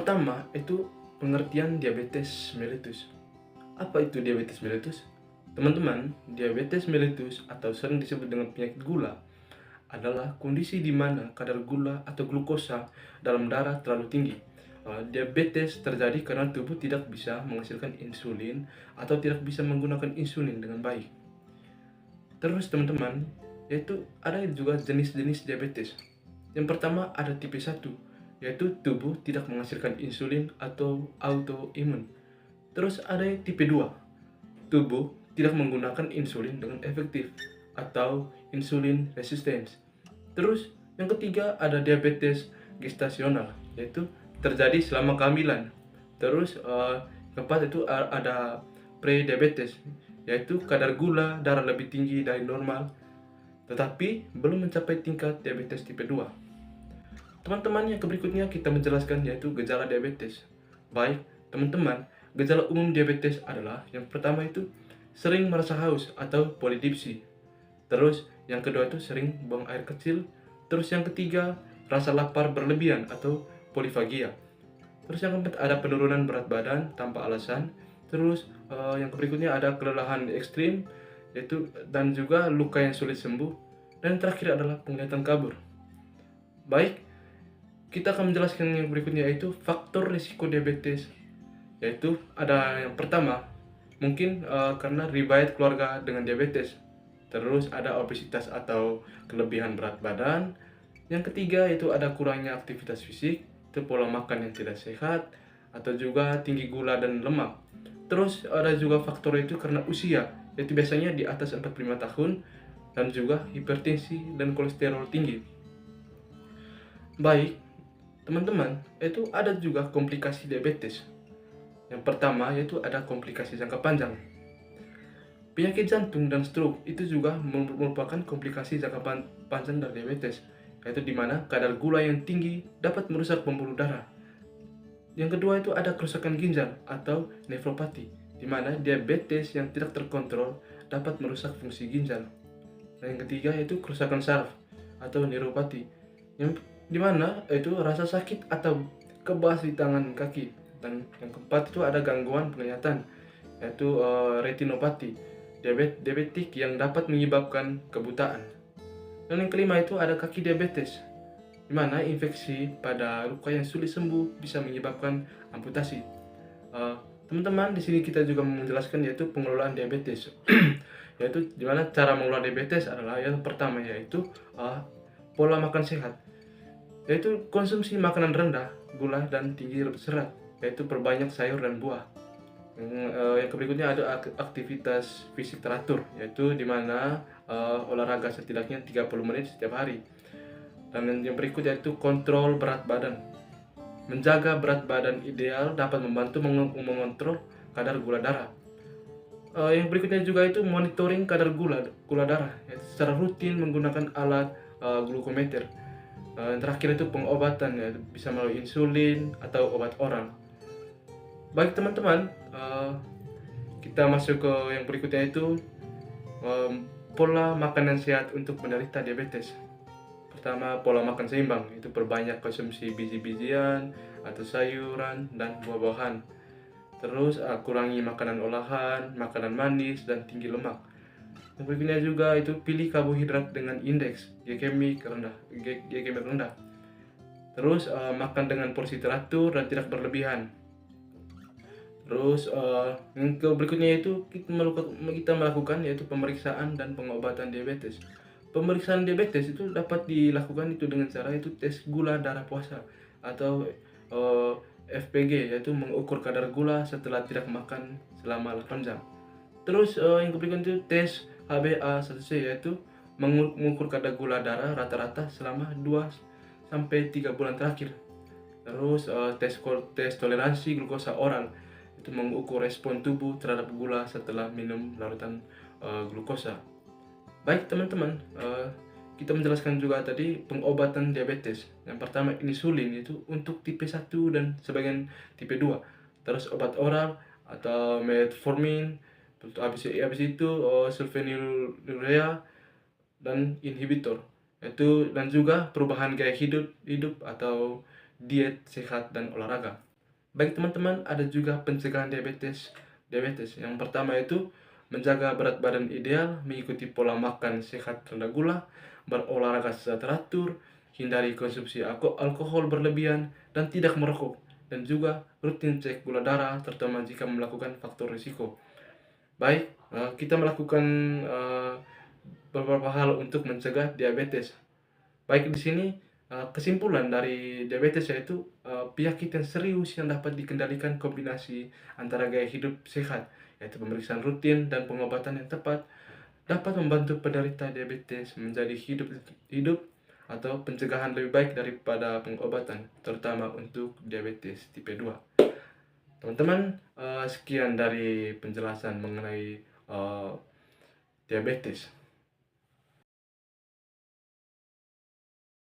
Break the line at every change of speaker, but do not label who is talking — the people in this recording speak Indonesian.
pertama itu pengertian diabetes mellitus. Apa itu diabetes mellitus? Teman-teman, diabetes mellitus atau sering disebut dengan penyakit gula adalah kondisi di mana kadar gula atau glukosa dalam darah terlalu tinggi. Diabetes terjadi karena tubuh tidak bisa menghasilkan insulin atau tidak bisa menggunakan insulin dengan baik. Terus teman-teman, yaitu ada juga jenis-jenis diabetes. Yang pertama ada tipe 1, yaitu tubuh tidak menghasilkan insulin atau autoimun. Terus ada tipe 2, tubuh tidak menggunakan insulin dengan efektif atau insulin resistance. Terus yang ketiga ada diabetes gestasional, yaitu terjadi selama kehamilan. Terus keempat itu ada prediabetes, yaitu kadar gula darah lebih tinggi dari normal tetapi belum mencapai tingkat diabetes tipe 2. Teman-teman, yang berikutnya kita menjelaskan yaitu gejala diabetes. Baik, teman-teman, gejala umum diabetes adalah yang pertama itu sering merasa haus atau polidipsi. Terus yang kedua itu sering buang air kecil. Terus yang ketiga rasa lapar berlebihan atau polifagia. Terus yang keempat ada penurunan berat badan tanpa alasan. Terus yang berikutnya ada kelelahan ekstrim, yaitu dan juga luka yang sulit sembuh. Dan terakhir adalah penglihatan kabur. Baik, kita akan menjelaskan yang berikutnya yaitu faktor risiko diabetes. Yaitu ada yang pertama, mungkin karena riwayat keluarga dengan diabetes. Terus ada obesitas atau kelebihan berat badan. Yang ketiga itu ada kurangnya aktivitas fisik, itu pola makan yang tidak sehat, atau juga tinggi gula dan lemak. Terus ada juga faktor itu karena usia, yaitu biasanya di atas 45 tahun, dan juga hipertensi dan kolesterol tinggi. Baik, teman-teman, itu ada juga komplikasi diabetes. Yang pertama yaitu ada komplikasi jangka panjang. Penyakit jantung dan stroke itu juga merupakan komplikasi jangka panjang dari diabetes, yaitu di mana kadar gula yang tinggi dapat merusak pembuluh darah. Yang kedua itu ada kerusakan ginjal atau nefropati, di mana diabetes yang tidak terkontrol dapat merusak fungsi ginjal. Dan yang ketiga yaitu kerusakan saraf atau neuropati, yang di mana itu rasa sakit atau kebas di tangan kaki. Dan yang keempat itu ada gangguan penglihatan, yaitu retinopati, diabetik yang dapat menyebabkan kebutaan. Dan yang kelima itu ada kaki diabetes, di mana infeksi pada luka yang sulit sembuh bisa menyebabkan amputasi. Teman-teman, di sini kita juga menjelaskan yaitu pengelolaan diabetes. Yaitu di mana cara mengelola diabetes adalah yang pertama yaitu pola makan sehat, yaitu konsumsi makanan rendah gula dan tinggi serat, yaitu perbanyak sayur dan buah. Yang berikutnya ada aktivitas fisik teratur, yaitu di mana olahraga setidaknya 30 menit setiap hari. Dan yang berikutnya yaitu kontrol berat badan. Menjaga berat badan ideal dapat membantu mengontrol kadar gula darah. Yang berikutnya juga itu monitoring kadar gula darah, yaitu secara rutin menggunakan alat glukometer. Yang terakhir itu pengobatan, yaitu bisa melalui insulin atau obat oral. Baik teman-teman, kita masuk ke yang berikutnya itu pola makan yang sehat untuk menderita diabetes. Pertama, pola makan seimbang, itu perbanyak konsumsi biji-bijian atau sayuran dan buah-buahan. Terus kurangi makanan olahan, makanan manis dan tinggi lemak. Yang berikutnya juga itu pilih karbohidrat dengan indeks glikemik rendah. Terus makan dengan porsi teratur dan tidak berlebihan. Terus yang berikutnya itu kita melakukan yaitu pemeriksaan dan pengobatan diabetes. Pemeriksaan diabetes itu dapat dilakukan itu dengan cara itu tes gula darah puasa atau FPG, yaitu mengukur kadar gula setelah tidak makan selama 8 jam. Terus yang berikutnya itu tes HbA1c, yaitu mengukur kadar gula darah rata-rata selama 2-3 bulan terakhir. Terus tes toleransi glukosa oral, itu mengukur respon tubuh terhadap gula setelah minum larutan glukosa. Baik teman-teman, kita menjelaskan juga tadi pengobatan diabetes. Yang pertama insulin, itu untuk tipe 1 dan sebagian tipe 2. Terus obat oral atau metformin, habis itu sulfonylurea dan inhibitor. Dan juga perubahan gaya hidup atau diet sehat dan olahraga. Baik teman-teman, ada juga pencegahan diabetes. Yang pertama itu menjaga berat badan ideal, mengikuti pola makan sehat rendah gula, berolahraga secara teratur, hindari konsumsi alkohol berlebihan, dan tidak merokok. Dan juga rutin cek gula darah, terutama jika melakukan faktor risiko. Baik, kita melakukan eh, beberapa hal untuk mencegah diabetes. Baik di sini kesimpulan dari diabetes yaitu penyakit yang serius yang dapat dikendalikan kombinasi antara gaya hidup sehat, yaitu pemeriksaan rutin dan pengobatan yang tepat, dapat membantu penderita diabetes menjadi hidup atau pencegahan lebih baik daripada pengobatan, terutama untuk diabetes tipe 2. Teman-teman, sekian dari penjelasan mengenai diabetes.